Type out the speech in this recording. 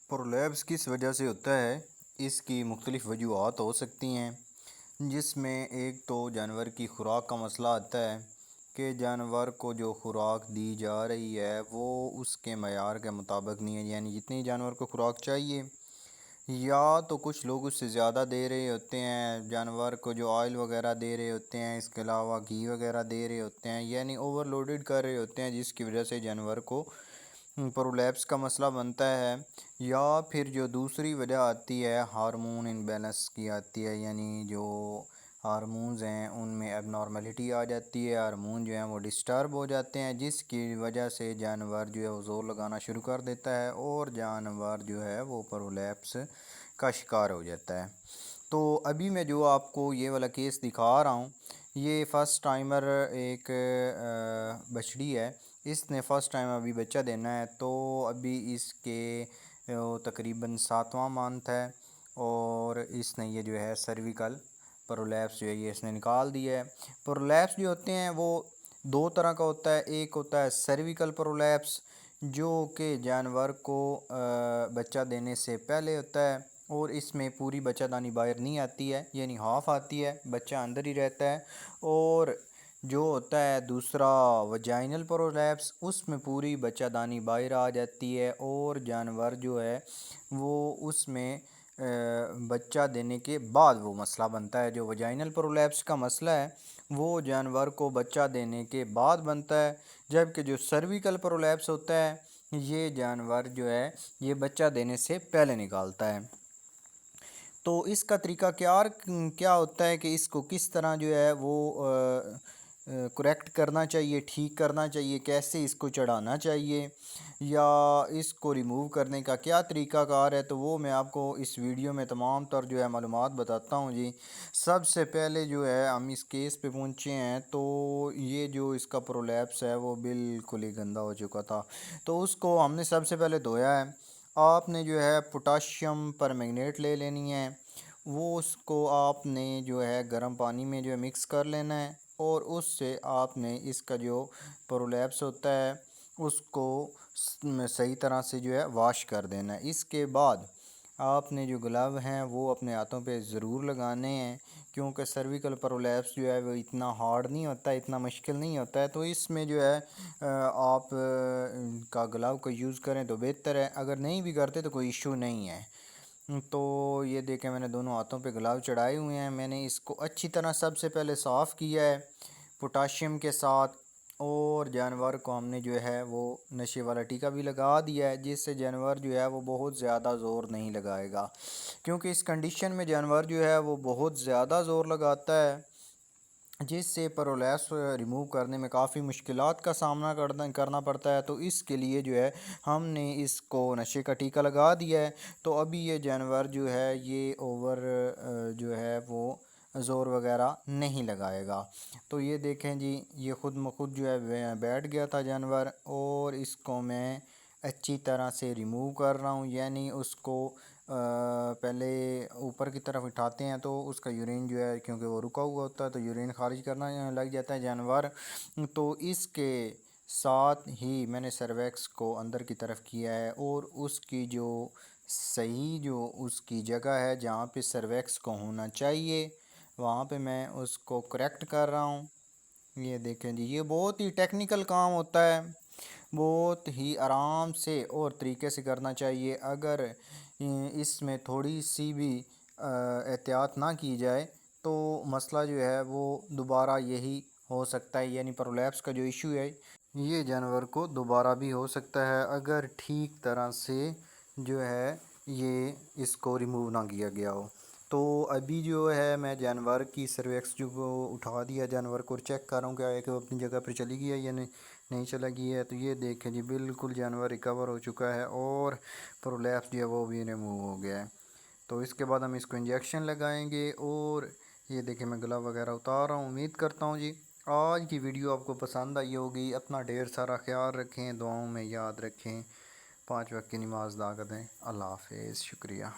Prolapse किस वजह से होता है, इसकी मुख्तलिफ़ वजूहात हो सकती हैं, जिसमें एक तो जानवर की खुराक का मसला आता है कि जानवर को जो खुराक दी जा रही है वो उसके मयार के मुताबिक नहीं है, यानी जितनी जानवर को खुराक चाहिए या तो कुछ लोग उससे ज़्यादा दे रहे होते हैं, जानवर को जो ऑयल वगैरह दे रहे होते हैं, इसके अलावा घी वगैरह दे रहे होते हैं, यानी ओवरलोडेड कर रहे होते हैं, जिसकी वजह से जानवर को प्रोलैप्स का मसला बनता है। या फिर जो दूसरी वजह आती है हार्मोन इम्बैलेंस की आती है, यानी जो हार्मोन्स हैं उनमें एबनॉर्मेलिटी आ जाती है, हार्मोन जो हैं वो डिस्टर्ब हो जाते हैं, जिसकी वजह से जानवर जो है वो ज़ोर लगाना शुरू कर देता है और जानवर जो है वो प्रोलैप्स का शिकार हो जाता है। तो अभी मैं जो आपको ये वाला केस दिखा रहा हूँ, ये फ़र्स्ट टाइमर एक बछड़ी है। इसने फ़र्स्ट टाइम अभी बच्चा देना है, तो अभी इसके तकरीबन 7वां मंथ है और इसने ये जो है सर्विकल प्रोलैप्स जो है ये इसने निकाल दिया है। प्रोलैप्स जो होते हैं वो दो तरह का होता है, एक होता है सर्विकल प्रोलैप्स जो कि जानवर को बच्चा देने से पहले होता है और इसमें पूरी बच्चादानी बाहर नहीं आती है, यानी हाफ आती है, बच्चा अंदर ही रहता है। और जो होता है दूसरा वजाइनल प्रोलैप्स, उसमें पूरी बच्चादानी बाहर आ जाती है और जानवर जो है वो उसमें बच्चा देने के बाद वो मसला बनता है। जो वजाइनल प्रोलैप्स का मसला है वो जानवर को बच्चा देने के बाद बनता है, जबकि जो सर्विकल प्रोलैप्स होता है ये जानवर जो है ये बच्चा देने से पहले निकालता है। तो इसका तरीका क्या होता है कि इसको किस तरह जो है वो करेक्ट करना चाहिए, ठीक करना चाहिए, कैसे इसको चढ़ाना चाहिए या इसको रिमूव करने का क्या तरीक़ाकार है, तो वो मैं आपको इस वीडियो में तमाम तर जो है मालूमात बताता हूँ जी। सबसे पहले जो है हम इस केस पे पहुँचे हैं, तो ये जो इसका प्रोलैप्स है वो बिल्कुल ही गंदा हो चुका था, तो उसको हमने सबसे पहले धोया है। आपने जो है पोटाशियम परमैंगनेट ले लेनी है, वो उसको आपने जो है गर्म पानी में जो है मिक्स कर लेना है और उससे आपने इसका जो प्रोलैप्स होता है उसको सही तरह से जो है वाश कर देना है। इसके बाद आपने जो ग्लव हैं वो अपने हाथों पे ज़रूर लगाने हैं, क्योंकि सर्विकल प्रोलैप्स जो है वो इतना हार्ड नहीं होता, इतना मुश्किल नहीं होता है, तो इसमें जो है आप का ग्लव को यूज़ करें तो बेहतर है, अगर नहीं भी करते तो कोई इशू नहीं है। तो ये देखें मैंने दोनों हाथों पे ग्लव चढ़ाए हुए हैं, मैंने इसको अच्छी तरह सबसे पहले साफ़ किया है पोटाशियम के साथ और जानवर को हमने जो है वो नशे वाला टीका भी लगा दिया है, जिससे जानवर जो है वो बहुत ज़्यादा ज़ोर नहीं लगाएगा, क्योंकि इस कंडीशन में जानवर जो है वो बहुत ज़्यादा ज़ोर लगाता है, जिससे प्रोलैप्स रिमूव करने में काफ़ी मुश्किलात का सामना करना पड़ता है। तो इसके लिए जो है हमने इसको नशे का टीका लगा दिया है, तो अभी ये जानवर जो है ये ओवर जो है वो ज़ोर वगैरह नहीं लगाएगा। तो ये देखें जी, ये ख़ुद ब खुद जो है बैठ गया था जानवर और इसको मैं अच्छी तरह से रिमूव कर रहा हूँ, यानी उसको पहले ऊपर की तरफ उठाते हैं तो उसका यूरिन जो है, क्योंकि वो रुका हुआ होता है तो यूरिन खारिज करना लग जाता है जानवर। तो इसके साथ ही मैंने सर्वैक्स को अंदर की तरफ किया है और उसकी जो सही जो उसकी जगह है जहाँ पे सर्वैक्स को होना चाहिए वहाँ पे मैं उसको करेक्ट कर रहा हूँ। ये देखें जी, ये बहुत ही टेक्निकल काम होता है, बहुत ही आराम से और तरीके से करना चाहिए। अगर इसमें थोड़ी सी भी एहतियात ना की जाए तो मसला जो है वो दोबारा यही हो सकता है, यानी प्रोलैप्स का जो इशू है ये जानवर को दोबारा भी हो सकता है अगर ठीक तरह से जो है ये इसको रिमूव ना किया गया हो। तो अभी जो है मैं जानवर की सर्वैक्स जो वो उठा दिया, जानवर को चेक कर रहा हूँ क्या है कि वो अपनी जगह पर चली गई है या नहीं चला गया है। तो ये देखें जी, बिल्कुल जानवर रिकवर हो चुका है और प्रोलैप्स जो है वो भी रिमूव हो गया है। तो इसके बाद हम इसको इंजेक्शन लगाएंगे और ये देखें मैं गला वगैरह उतार रहा हूँ। उम्मीद करता हूँ जी आज की वीडियो आपको पसंद आई होगी। अपना ढेर सारा ख्याल रखें, दुआओं में याद रखें, 5 वक्त की नमाज़ अदा करें। अल्लाह हाफ़िज़, शुक्रिया।